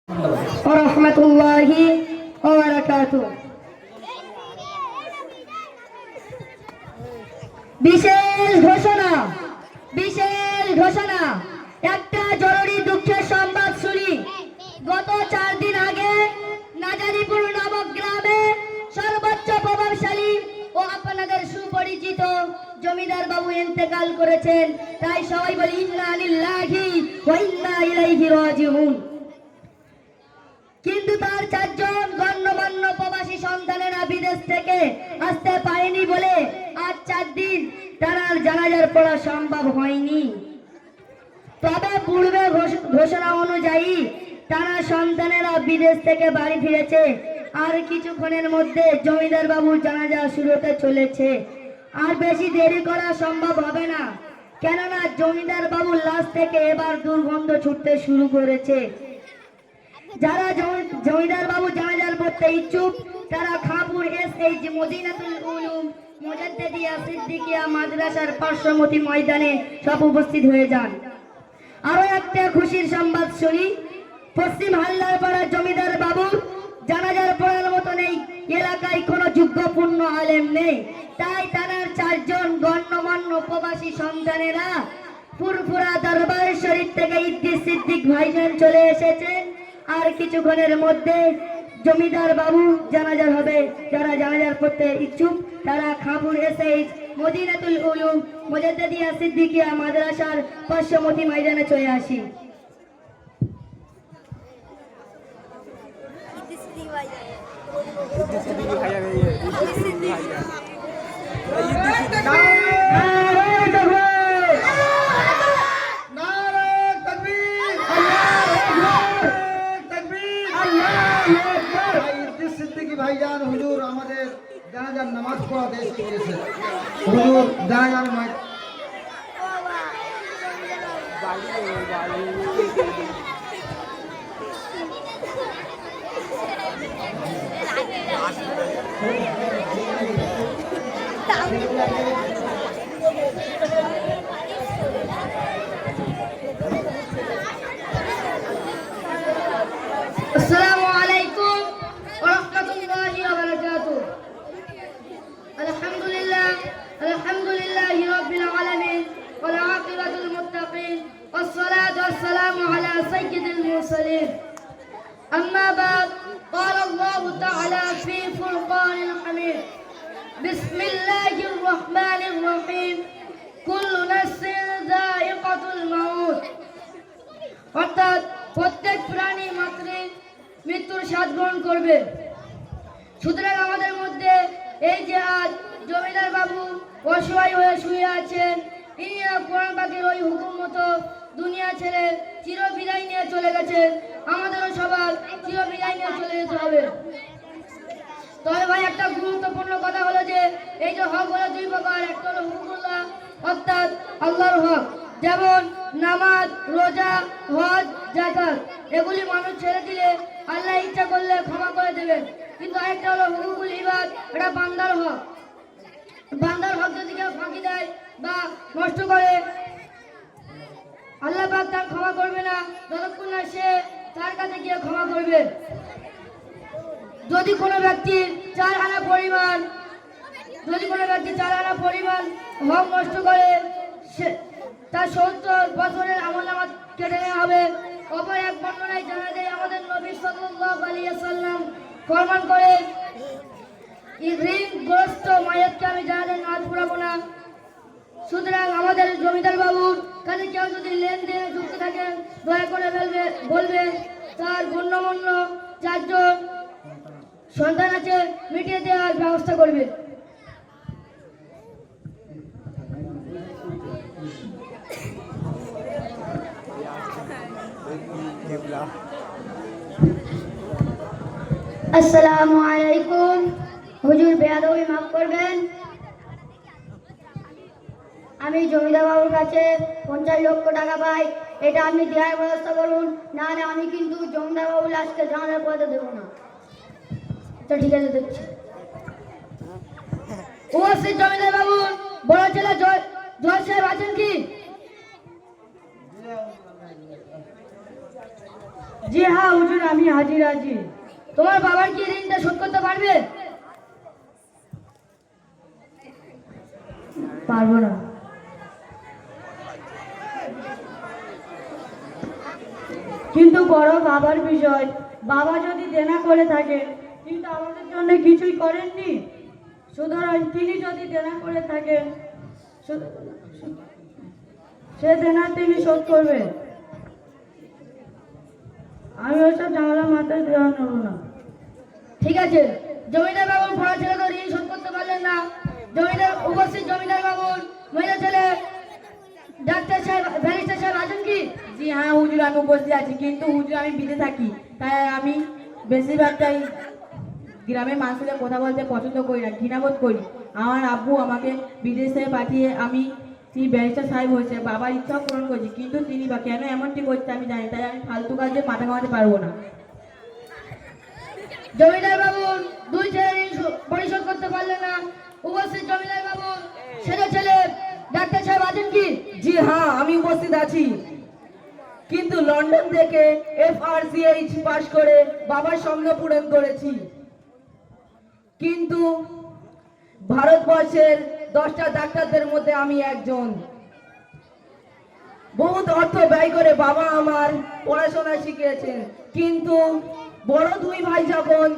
ওরহমাতুল্লাহি ওয়া বারাকাতুহু। বিশেষ ঘোষণা, বিশেষ ঘোষণা। একটা জরুরি দুঃখের সংবাদ শুনি। গত 4 দিন আগে নাজারিপুর নামক গ্রামে সর্বোচ্চ প্রভাবশালী ও আপনাদের সুপরিচিত জমিদার বাবু ইন্তেকাল করেছেন। তাই সবাই বলি ইন্না লিল্লাহি ওয়া ইন্না ইলাইহি রাজিউন। কিন্তু তার 4 জন গণ্যমান্য প্রবাসী সন্তানেরা বিদেশ থেকে আসতে পারেনি বলে আজ 4 দিন তার জানাজার পড়া সম্ভব হয়নি। তবে পূর্বে ঘোষণা অনুযায়ী তারা সন্তানেরা বিদেশ থেকে বাড়ি ফিরেছে। আর কিছুক্ষণের মধ্যে জমিদার বাবুর জানাজা শুরু হতে চলেছে। আর বেশি দেরি করা সম্ভব হবে না, কেননা জমিদার বাবুর লাশ থেকে এবার দুর্গন্ধ ছুটতে শুরু করেছে। যারা জমিদার বাবু জানাজার পড়তে ইচ্ছুক তারা খাপুর এসএইচ মদিনাতুল উলুম মুজাদ্দিদিয়া সিদ্দিকিয়া মাদ্রাসার পার্শ্ববর্তী ময়দানে সব উপস্থিত হয়ে যান। আরো একটা খুশির সংবাদ শুনি। পশ্চিম হালদারপাড়ার জমিদার বাবু জানাজার পড়ার মতো নেই এলাকায় কোনো যোগ্যপূর্ণ আলেম নেই। তাই তার 4 জন গণ্যমান্য প্রবাসী সন্তানেরা ফুরফুরা দরবার শরীফ থেকে ইদ্রিস সিদ্দিক ভাইজান চলে এসেছেন। আর কিছুক্ষণের মধ্যে জমিদার বাবু জানাজার হবে। যারা জানাজার পড়তে ইচ্ছুক তারা খাপুর এসএইচ মদিনাতুল উলুম মুজাদ্দিদিয়া সিদ্দিকিয়া মাদ্রাসার পার্শ্ববর্তী ময়দানে চলে আসি। ভাইজান হুজুর আমাদের জানাজার নামাজ পড়াতে এসে গিয়েছে। হুজুর জানাজার আসসালামু আলাইকুম ওয়া রাহমাতুল্লাহি ওয়া বারাকাতুহু। আলহামদুলিল্লাহি রাব্বিল আলামিন ওয়াল আকিবাতুল মুত্তাকিন ওয়াসসালাতু ওয়াসসালামু আলা সাইয়্যিদিল মুরসালিন। আম্মা বাদ ক্বালা আল্লাহু তাআলা ফি ফুরকানিল হামিদ বিসমিল্লাহির রাহমানির রহিম কুল্লু নাফসিন যায়িকাতুল মাউত। অর্থাৎ প্রত্যেক প্রাণী মাত্রই মৃত্যুর স্বাদ গ্রহণ করবে। সুতরাং আমাদের মধ্যে এই যে আজ জমিদার বাবু অসহায় হয়ে শুয়ে আছেন, ইনি কোরআন পাকের ওই হুকুম মতো দুনিয়া ছেড়ে চির বিদায় নিয়ে চলে গেছেন। আমাদেরও সবার চির বিদায় নিয়ে চলে যেতে হবে। তবে ভাই একটা গুরুত্বপূর্ণ কথা হলো যে এই যে হক হলো 2 প্রকার। একটা হলো হুকুমুল্লাহ অর্থাৎ আল্লাহর হক, যেমন নামাজ, রোজা, হজ, যাকাত। এগুলি মানুষ ছেড়ে দিলে আল্লাহ ইচ্ছা করলে ক্ষমা করে দেবেন। কিন্তু আরেকটা হলো হুকুকুল ইবাদ, এটা বান্দার হক। বান্দার হক যদি কেউ ফাঁকি দেয় বা নষ্ট করে আল্লাহ পাক তার ক্ষমা করবে না যতক্ষণ না সে তার কাছে গিয়ে ক্ষমা করবে। যদি কোনো ব্যক্তির 4 আনা পরিমাণ হক নষ্ট করে তার 70 বছরের আমলনামা কেটে নেওয়া হবে। অপর এক বর্ণনায় জানা যায় আমাদের নবী সাল্লাল্লাহু আলাইহি ওয়াসাল্লাম ফরমান করেন, ঋণগ্রস্ত মায়েরকে আমি জানাজার নামাজ পড়াবো না। সুতরাং আমাদের জমিদার বাবুর কাছে কেউ যদি লেনদেনে যুক্ত থাকেন দয়া করে বলবেন তার গণ্যমান্য 4 জন সন্তান আছে, মিটিয়ে দেওয়ার ব্যবস্থা করবে। আসসালামু আলাইকুম। হুজুর বেয়াদবি মাফ করবেন। আমি জমিদার বাবুর কাছে 50 লক্ষ টাকা পাই, এটা আপনি দেওয়ার ব্যবস্থা করুন, নাহলে আমি কিন্তু জমিদার বাবুর লাশকে জানাজার পড়াতে দেবো না। তো ঠিক আছে, দেখছি। ও সে জমিদার বাবু বড় ছেলে জয় সাহেব আছেন কি? জি হ্যাঁ হুজুর, আমি হাজির আছি। তোমার বাবার কি ঋণটা শোধ করতে পারবে? পারবো না। কিন্তু বড় বাবার বিষয়, বাবা যদি দেনা করে থাকে, কিন্তু আমাদের জন্য কিছুই করেননি, সুতরাং তিনি যদি দেনা করে থাকেন, সে দেনা তিনি শোধ করবে। আমি ওসব ঝামেলা মাথায় দেওয়া নেব না। ঠিক আছে, জমিদার বাবুর পড়া ছেলে তো ঋণ শোধ করতে পারলেন না। জমিদার উপস্থিত জমিদার বাবুর মহিলা ছেলে ডাক্তার সাহেব, ব্যারিস্টার সাহেব আছেন কি? জি হ্যাঁ হুজুর, আমি উপস্থিত আছি, কিন্তু হুজুর আমি বিদেশে থাকি, তাই আমি বেশিরভাগটাই গ্রামের মানুষদের কথা বলতে পছন্দ করি না, ঘৃণাবোধ করি। আমার আব্বু আমাকে বিদেশে পাঠিয়ে আমি তিনি ব্যারিস্টার সাহেব হয়েছে, বাবার ইচ্ছা পূরণ করছি, কিন্তু তিনি বা কেন এমনটি করছে আমি জানি, তাই আমি ফালতু কাজে মাথা ঘামাতে পারবো না। জমিদার বাবুর দুই ছেলে ঋণ পরিশোধ করতে পারলে না। উপস্থিত জমিদার বাবুর ছেলে ছেলে ডাক্তার সাহেব আছেন কি? জি হ্যাঁ, আমি উপস্থিত আছি, কিন্তু লন্ডন থেকে FRCH পাশ করে বাবার স্বপ্ন পূরণ করেছি। কিন্তু ভারতবর্ষের 10টা ডাক্তারদের মধ্যে আমি একজন। বহুত অর্থ ব্যয় করে বাবা আমার পড়াশোনা শিখিয়েছেন, কিন্তু বড় দুই ভাই যখন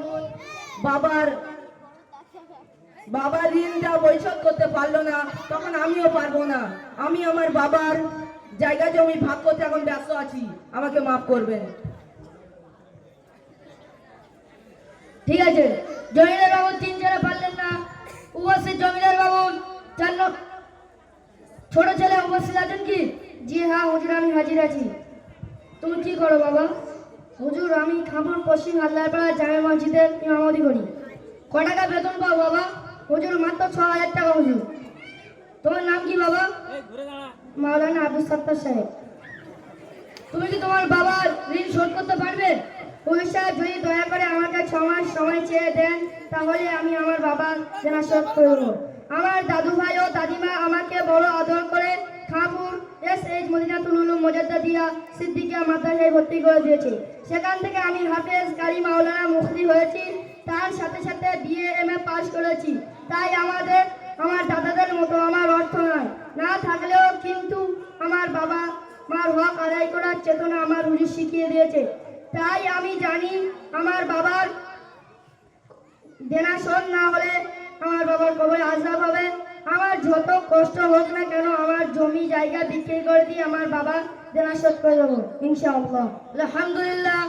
বাবার ঋণটা পরিশোধ করতে পারলো না, তখন আমিও পারবো না। আমি আমার বাবার জায়গা জমি ভাগ করতে এখন ব্যস্ত আছি, আমাকে মাফ করবেন। ঠিক আছে, জমিদার বাবু তিন ছেলে পারলেন না। উপস্থিত জমিদার বাবু ছোট ছেলে উপস্থিত আছেন কি? জি হ্যাঁ হুজুর, আমি হাজির আছি। তুমি কি করো বাবা? হুজুর আমি খামর পশ্চিম আল্লাহপাড়া জামে মসজিদের ইমামতি করি। ক টাকা বেতন পাও বাবা? হুজুর মাত্র 6000 টাকা হুজুর। তোমার নাম কি বাবা? মাওলানা আব্দুল সাত্তার সাহেব। তুমি কি তোমার বাবার ঋণ শোধ করতে পারবে? হুজুর সাহেব, যদি দয়া করে আমাকে 6 মাস সময় চেয়ে দেন, তাহলে আমি আমার বাবার দেনা শোধ করব। আমার দাদু ভাই ও দাদিমা আমাকে বড় আদর করে খাপুর SH মদিনাতুল উলুম মুজাদ্দাদিয়া সিদ্দিকিয়া মাদ্রাসায় ভর্তি করে দিয়েছে। সেখান থেকে আমি হাফেজ কারি মাওলানা মুফতি হয়েছি, তার সাথে সাথে BA MA পাস করেছি। তাই আমার দাদাদের মতো আমার অর্থ নয় না থাকলেও কিন্তু আমার বাবা মার হক আদায় করার চেতনা আমার হুজুর শিখিয়ে দিয়েছে। তাই আমি জানি আমার বাবার দেনা শোধ না হলে আমার বাবার কবরে আযাব হবে। আমার যত কষ্ট হোক না কেন, আমার জমি জায়গা বিক্রি করে দিয়ে আমার বাবা দেনা শোধ করে দেবো ইনশাআল্লাহ। আলহামদুলিল্লাহ,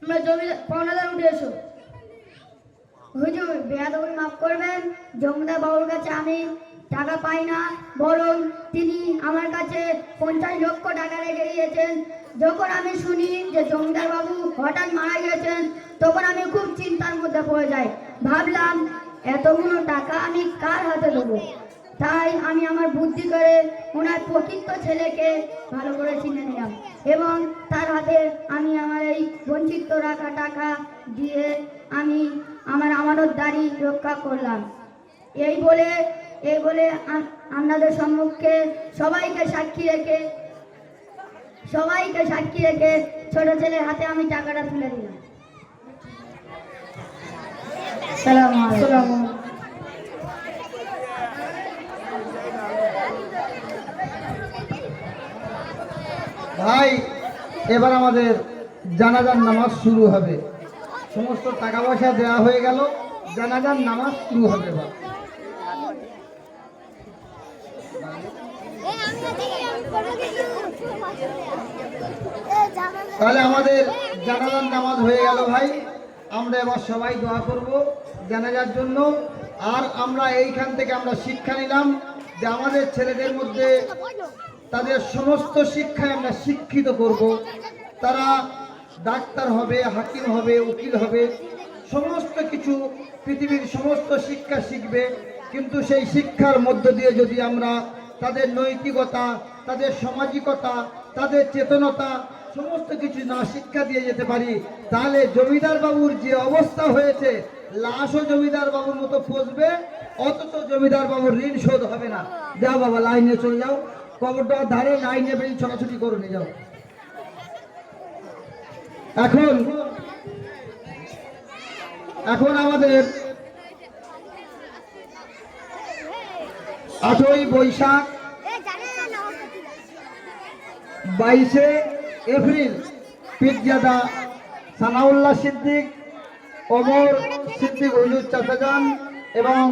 আমরা জমি পাওনাদার উঠে এসো। হুজুর বেয়াদবি মাফ করবেন, জমিদার বাবুর কাছে আমি টাকা পাই না, বরং তিনি আমার কাছে 50 লক্ষ টাকা রেখে দিয়েছেন। যখন আমি শুনি যে জমিদার বাবু হঠাৎ মারা গেছেন, তখন আমি খুব চিন্তার মধ্যে পড়ে যাই। ভাবলাম এতগুলো টাকা আমি কার হাতে দেবো। তাই আমি আমার বুদ্ধি করে ওনার প্রকৃত ছেলেকে ভালো করে চিনে নিলাম এবং তার হাতে আমি আমার এই বঞ্চিত রাখা টাকা দিয়ে আমি আমার আমানতদারি রক্ষা করলাম। এই বলে আপনাদের সম্মুখে সবাইকে সাক্ষী রেখে ছোট ছেলের হাতে আমি টাকাটা তুলে দিলাম। আসসালামু আলাইকুম। ভাই, এবার আমাদের জানাজার নামাজ শুরু হবে। সমস্ত টাকা পয়সা দেওয়া হয়ে গেল, জানাজার নামাজ শুরু হবে। এবার তাহলে আমাদের জানাজার নামাজ হয়ে গেল ভাই। আমরা এবার সবাই দোয়া করব জানাজার জন্য। আর আমরা এইখান থেকে আমরা শিক্ষা নিলাম যে আমাদের ছেলেদের মধ্যে তাদের সমস্ত শিক্ষায় আমরা শিক্ষিত করব। তারা ডাক্তার হবে, হাকিম হবে, উকিল হবে, সমস্ত কিছু পৃথিবীর সমস্ত শিক্ষা শিখবে। কিন্তু সেই শিক্ষার মধ্য দিয়ে যদি আমরা তাদের নৈতিকতা, তাদের সামাজিকতা, তাদের চেতনতা সমস্ত কিছু না শিক্ষা দিয়ে যেতে পারি, তাহলে জমিদার বাবুর যে অবস্থা হয়েছে, লাশও জমিদার বাবুর মতো পচবে, অথচ জমিদার বাবুর ঋণ শোধ হবে না। যাও বাবা, লাইনে চলে যাও, কবরটার ধারে লাইনে বেরিয়ে ছোটাছুটি করে নিয়ে যাও। এখন আমাদের 8ই বৈশাখ 22শে এপ্রিল পীরজাদা সানাউল্লাহ সিদ্দিক, ওমর সিদ্দিক হুজুর চাচাজান এবং